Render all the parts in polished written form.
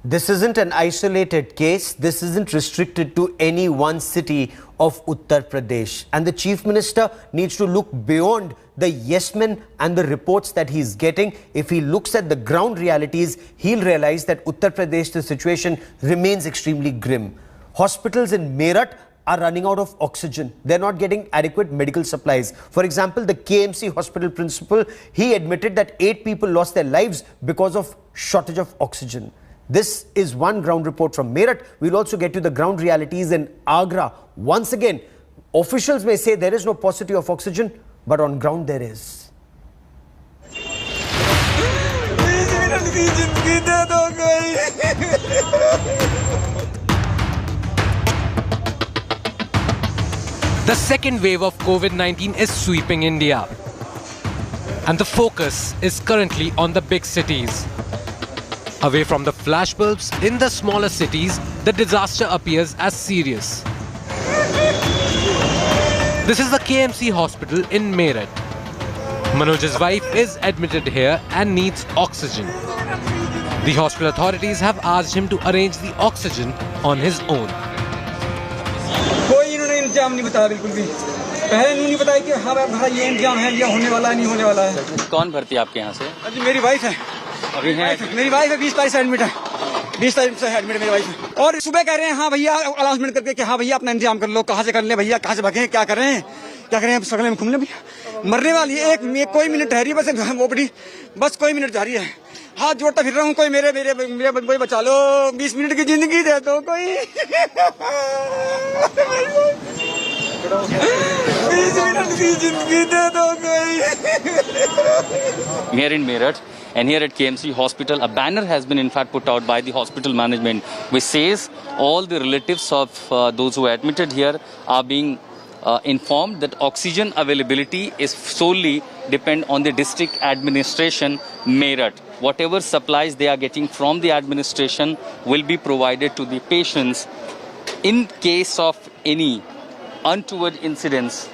This isn't an isolated case. This isn't restricted to any one city of Uttar Pradesh. And the Chief Minister needs to look beyond the yes men and the reports that he's getting. If he looks at the ground realities, he'll realize that Uttar Pradesh, the situation remains extremely grim. Hospitals in Meerut are running out of oxygen. They're not getting adequate medical supplies. For example, the KMC hospital principal, he admitted that 8 people lost their lives because of shortage of oxygen. This is one ground report from Meerut. We'll also get to the ground realities in Agra. Once again, officials may say there is no paucity of oxygen, but on ground there is. The second wave of COVID-19 is sweeping India. And the focus is currently on the big cities. Away from the flashbulbs, in the smaller cities, the disaster appears as serious. This is the KMC hospital in Meerut. Manoj's wife is admitted here and needs oxygen. The hospital authorities have asked him to arrange the oxygen on his own. कोई इन्होंने इंतजाम नहीं बताया बिल्कुल भी। पहले नहीं बताया कि हाँ भाई ये इंतजाम है, ये होने वाला है, नहीं होने वाला है। कौन भर्ती है आपके यहाँ से? अभी मेरी वाइफ है। अभी है? मेरी वाइफ है, 20 तारीख से एडमिट है। 20 तारीख से एडमिट है मेरी वाइफ है। और सुबह कह रहे हैं हाँ भैया अनाउंसमेंट करके कि हाँ भैया अपना इंतजाम कर लो, कहाँ से कर ले भैया, कहाँ से भागे, क्या करें, क्या करें, सगले में घूम ले भैया। मरने वाली है, एक कोई मिनट ठहरी बस ओपडी, बस कोई मिनट जा रही है। हाथ जोड़ता फिर रहा हूँ, कोई मेरे मेरे मेरे कोई बचा लो, 20 मिनट की जिंदगी दे दो कोई। 20 मिनट की जिंदगी दे दो कोई। We are in Meerut, and here at KMC Hospital, a banner has been in fact put out by the hospital management, which says all the relatives of those who are admitted here are being informed that oxygen availability is solely depend on the district administration Meerut. Whatever supplies they are getting from the administration will be provided to the patients. In case of any untoward incidents,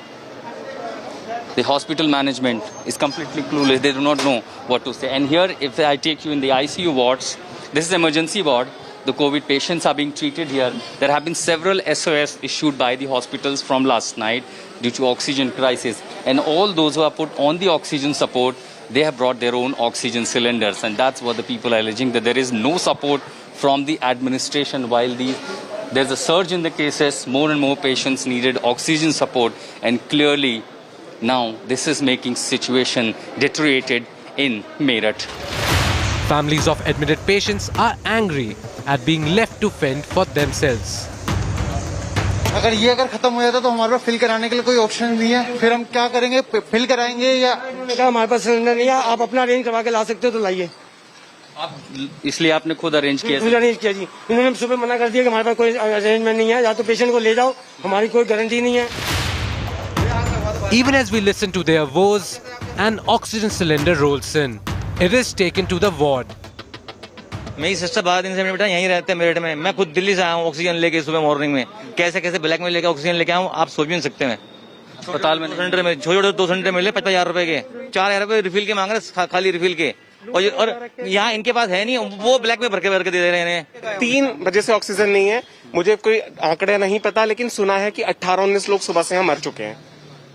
the hospital management is completely clueless. They do not know what to say. And here, if I take you in the ICU wards, this is emergency ward. The COVID patients are being treated here. There have been several SOS issued by the hospitals from last night due to oxygen crisis. And all those who are put on the oxygen support, they have brought their own oxygen cylinders. And that's what the people are alleging, that there is no support from the administration while there's a surge in the cases. More and more patients needed oxygen support. And clearly, now this is making situation deteriorated in Meerut. Families of admitted patients are angry at being left to fend for themselves. अगर ये खत्म हो जाता तो हमारे पास fill कराने के लिए कोई ऑप्शन नहीं है, फिर हम क्या करेंगे, फिल कराएंगे या हमारे पास सिलेंडर नहीं है, आप अपना अरेंज करवा के ला सकते हो तो लाइए। इसलिए आपने खुद अरेंज किया? खुद अरेंज किया जी। इन्होंने सुबह मना कर दिया कि हमारे पास कोई अरेंजमेंट नहीं है, या तो पेशेंट को ले जाओ, हमारी कोई गारंटी नहीं है। Even as we listen to their woes, an oxygen cylinder rolls in. It is taken to the ward. मेरी सिस्टर 12 दिन से मेरे बेटा यहीं रहते हैं मेरठ में। मैं खुद दिल्ली से आया हूँ ऑक्सीजन लेके सुबह मॉर्निंग में। कैसे कैसे ब्लैक में लेके ऑक्सीजन लेके आऊँ, आप सोच भी नहीं सकते हैं। अस्पताल में सिलेंडर में छोटे 2 सिलेंडर मिले 50,000 रुपए के, 4,000 रुपए रिफिल के मांग रहे, खाली रिफिल के। और यहाँ इनके पास है नहीं, वो ब्लैक में भर के दे रहे हैं। 3 बजे से ऑक्सीजन नहीं है। मुझे कोई आंकड़े नहीं पता, लेकिन सुना है कि 18-19 लोग सुबह से यहाँ मर चुके हैं।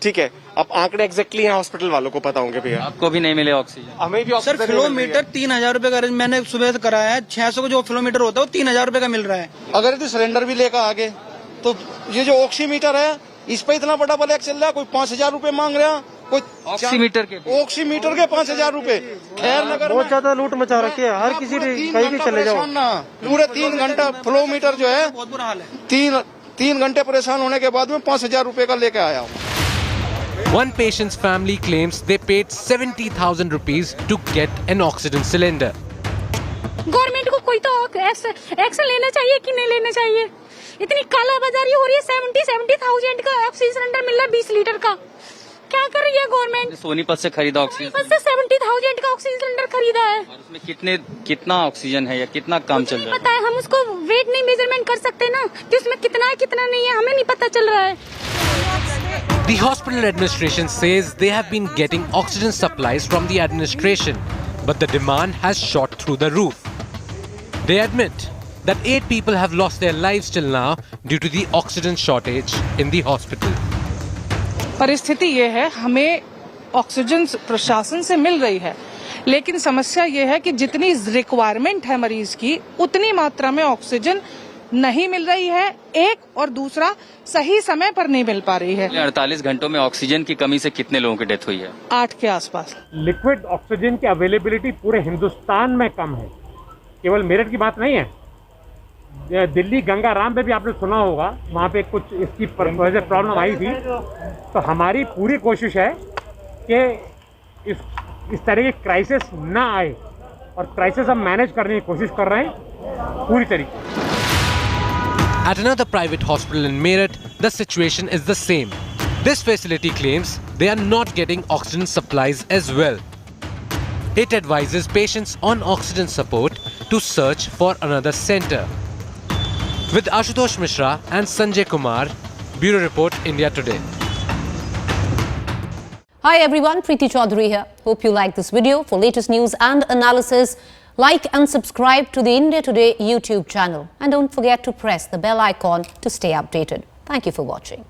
ठीक है, अब आंकड़े एग्जैक्टली यहाँ हॉस्पिटल वालों को पता होंगे भैया। आपको भी नहीं मिले ऑक्सीजन? हमें भी सर किलोमीटर 3,000 रुपए का मैंने सुबह से कराया है। 600 का जो किलोमीटर होता है वो 3,000 रुपए का मिल रहा है। अगर यदि सिलेंडर भी लेकर आगे तो ये जो ऑक्सीमीटर है इस पे इतना बड़ा ब्लैक चल रहा है, कोई 5,000 रुपए मांग रहा है, कोई ऑक्सीमीटर के 5,000 रुपए। खैर नगर बहुत ज्यादा लूट मचा रखी है, हर किसी कहीं भी चले जाओ। पूरे 3 घंटा फ्लोमीटर जो है, बहुत बुरा हाल है। 3 घंटे परेशान होने के बाद में 5,000 रुपए का लेके आया हूँ। One patient's family claims they paid 70,000 rupees to get an oxygen cylinder. Government को कोई तो एक्शन लेना चाहिए कि नहीं लेना चाहिए। इतनी कालाबाजारी हो रही है। 70,000 का ऑक्सीजन सिलेंडर मिल रहा है 20 लीटर का। क्या कर रही है गवर्नमेंट? सोनीपत से खरीदा ऑक्सीजन? सोनीपत से 70,000 का ऑक्सीजन सिलेंडर खरीदा है। और उसमें कितना ऑक्सीजन है या कितना काम चल रहा है? पता है, हम उसको वेट नहीं मेजरमेंट कर सकते ना कि उसमें कितना है कितना नहीं है, हमें नहीं पता चल रहा है। The hospital administration says they have been getting oxygen supplies from the administration, but the demand has shot through the roof. They admit that 8 people have lost their lives till now due to the oxygen shortage in the hospital. परिस्थिति ये है, हमें oxygen प्रशासन से मिल रही है, लेकिन समस्या ये है कि जितनी रिक्वायरमेंट है मरीज की उतनी मात्रा में ऑक्सीजन नहीं मिल रही है, एक, और दूसरा सही समय पर नहीं मिल पा रही है। 48 घंटों में ऑक्सीजन की कमी से कितने लोगों की डेथ हुई है? 8 के आसपास। लिक्विड ऑक्सीजन की अवेलेबिलिटी पूरे हिंदुस्तान में कम है, केवल मेरठ की बात नहीं है। दिल्ली गंगाराम में भी आपने सुना होगा, वहाँ पे कुछ इसकी प्रॉब्लम आई थी। तो हमारी पूरी कोशिश है कि इस तरह की क्राइसिस ना आए, और क्राइसिस हम मैनेज करने की कोशिश कर रहे हैं पूरी तरीके। At another private hospital in Meerut, the situation is the same. This facility claims they are not getting oxygen supplies as well. It advises patients on oxygen support to search for another center. With Ashutosh Mishra and Sanjay Kumar, Bureau Report, India Today. Hi everyone, Preeti Chaudhary here. Hope you like this video. For latest news and analysis, like and subscribe to the India Today YouTube channel. And don't forget to press the bell icon to stay updated. Thank you for watching.